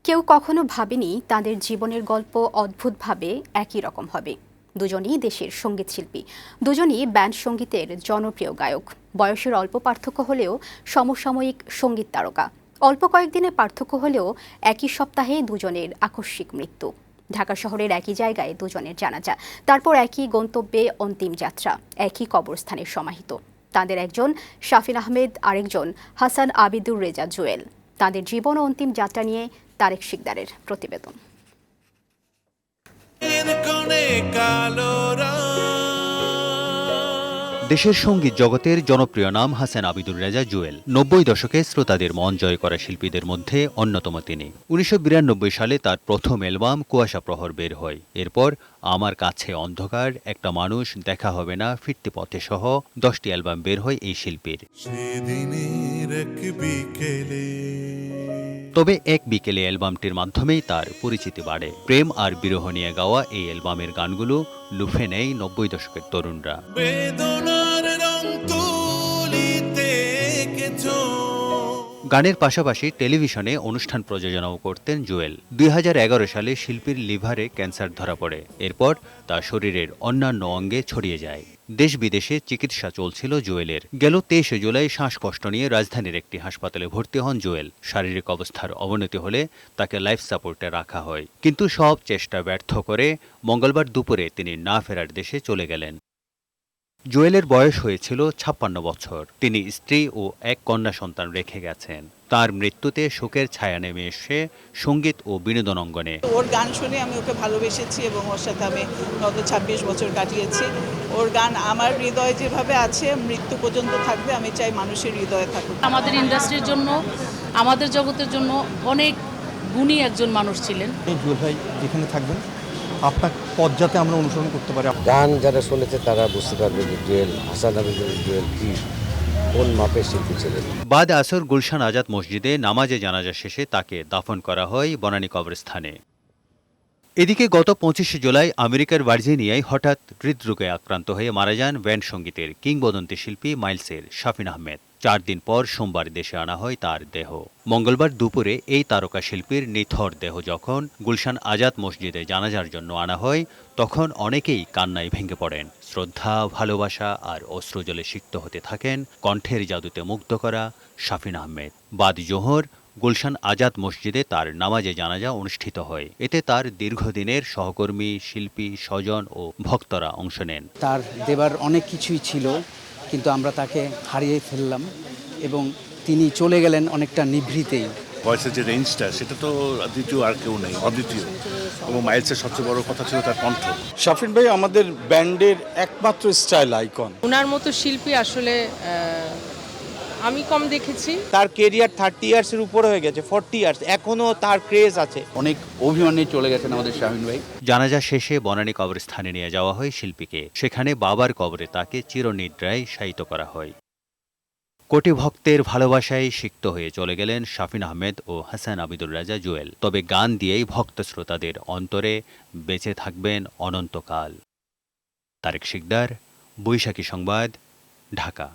কেউ কখনো ভাবেনি তাদের জীবনের গল্প অদ্ভুতভাবে একই রকম হবে। দুজনই দেশের সঙ্গীত শিল্পী, দুজনই ব্যান্ড সঙ্গীতের জনপ্রিয় গায়ক। বয়সের অল্প পার্থক্য হলেও সমসাময়িক সঙ্গীত তারকা। অল্প কয়েকদিনের পার্থক্য হলেও একই সপ্তাহে দুজনের আকস্মিক মৃত্যু। ঢাকা শহরের একই জায়গায় দুজনের জানাজা, তারপর একই গন্তব্যে অন্তিম যাত্রা, একই কবরস্থানে সমাহিত। তাদের একজন শাফিন আহমেদ, আরেকজন হাসান আবিদুর রেজা জুয়েল। তাদের জীবন ও অন্তিম যাত্রা নিয়ে তারেক শিকদারের প্রতিবেদন। দেশের সঙ্গীত জগতের জনপ্রিয় নাম হাসান আবিদুর রেজা জুয়েল। ৯০ দশকে শ্রোতাদের মন জয় করা শিল্পীদের মধ্যে অন্যতম তিনি। ১৯৯২ সালে তার প্রথম অ্যালবাম কুয়াশা প্রহর বের হয়। এরপর আমার কাছে অন্ধকার, একটা মানুষ, দেখা হবে না, ফিরতি পথে সহ ১০টি অ্যালবাম বের হয় এই শিল্পীর। তবে এক বিকেলে অ্যালবামটির মাধ্যমেই তার পরিচিতি বাড়ে। প্রেম আর বিরহ নিয়ে গাওয়া এই অ্যালবামের গানগুলো লুফে নেয় ৯০ দশকের তরুণরা। গানের পাশাপাশি টেলিভিশনে অনুষ্ঠান প্রযোজনাও করতেন জুয়েল। ২০১১ সালে শিল্পীর লিভারে ক্যান্সার ধরা পড়ে। এরপর তা শরীরের অন্যান্য অঙ্গে ছড়িয়ে যায়। দেশ বিদেশে চিকিৎসা চলছিল জুয়েলের। গেল ২৩ জুলাই শ্বাসকষ্ট নিয়ে রাজধানীর একটি হাসপাতালে ভর্তি হন জুয়েল। শারীরিক অবস্থার অবনতি হলে তাকে লাইফ সাপোর্টে রাখা হয়, কিন্তু সব চেষ্টা ব্যর্থ করে মঙ্গলবার দুপুরে তিনি না ফেরার দেশে চলে গেলেন। জুয়েলের বয়স হয়েছিল ৫৬ বছর। তিনি স্ত্রী ও এক কন্যা সন্তান রেখে গেছেন। তার মৃত্যুতে শোকের ছায়া নেমে এসে সঙ্গীত ও বিনোদন অঙ্গনে। ওর গান শুনে আমি ওকে ভালোবেসেছি এবং ওর সাথে আমি গত ২৬ বছর কাটিয়েছি। ওর গান আমার হৃদয়ে যেভাবে আছে মৃত্যু পর্যন্ত থাকবে। আমি চাই মানুষের হৃদয়ে থাকুক। আমাদের ইন্ডাস্ট্রির জন্য, আমাদের জগতের জন্য অনেক গুণী একজন মানুষ ছিলেন। জুয়েল ভাই যেখানে থাকবেন আপনার পথ যাতে আমরা অনুসরণ করতে পারি। গান যারা শুনেছে তারা বুঝতে পারবে যে জুয়েল, হাসান আবিদুর জুয়েল কি কোন মাপের শিল্পী ছিলেন। বাদ আসর গুলশান আজাদ মসজিদে নামাজে জানাজা শেষে তাকে দাফন করা হয় বনানী কবরস্থানে। এদিকে গত ২৫ জুলাই আমেরিকার ভার্জিনিয়ায় হঠাৎ হৃদরোগে আক্রান্ত হয়ে মারা যান ব্যান্ড সঙ্গীতের কিংবদন্তি শিল্পী মাইলসের শাফিন আহমেদ। ৪ দিন পর সোমবার দেশে আনা হয় তার দেহ। মঙ্গলবার দুপুরে এই তারকা শিল্পীর নিথর দেহ যখন গুলশান আজাদ মসজিদে জানাজার জন্য আনা হয়, তখন অনেকেই কান্নায় ভেঙে পড়েন। শ্রদ্ধা, ভালোবাসা আর অশ্রুজলে সিক্ত হতে থাকেন কণ্ঠের জাদুতে মুগ্ধ করা শাফিন আহমেদ। বাদ জোহর গুলশান আজাদ মসজিদে তার নামাজে জানাজা অনুষ্ঠিত হয়। এতে তার দীর্ঘদিনের সহকর্মী, শিল্পী, স্বজন ও ভক্তরা অংশ নেন। তার দেবার অনেক কিছুই ছিল, কিন্তু আমরা তাকে হারিয়ে ফেললাম এবং তিনি চলে গেলেন অনেকটা নিভৃতেই। ভয়েসের যে রেঞ্জটা সেটা তো দ্বিতীয় আর কেউ নেই, অদ্বিতীয়। এবং মাইলসের সবচেয়ে বড় কথা ছিল তার কণ্ঠ। শাফিন ভাই আমাদের ব্যান্ডের একমাত্র স্টাইল আইকন। ওনার মতো শিল্পী আসলে আমি কম দেখেছি। তার কেরিয়ার 30 ইয়ার্সের উপরে হয়ে গেছে, 40 ইয়ার্স, এখনো তার ক্রেজ আছে। অনেক অভিমানে চলে গেছেন আমাদের শাফিন ভাই। জানাজা শেষে বনানী কবরস্থানে নিয়ে যাওয়া হয় শিল্পীকে। সেখানে বাবার কবরে তাকে চিরনিদ্রায় শায়িত করা হয়। কোটি ভক্তের ভালোবাসায় সিক্ত হয়ে চলে গেলেন শাফিন আহমেদ ও হাসান আবিদুর রেজা জুয়েল। তবে গান দিয়েই ভক্ত শ্রোতাদের অন্তরে বেঁচে থাকবেন অনন্তকাল। তারেক শিকদার, বৈশাখী সংবাদ, ঢাকা।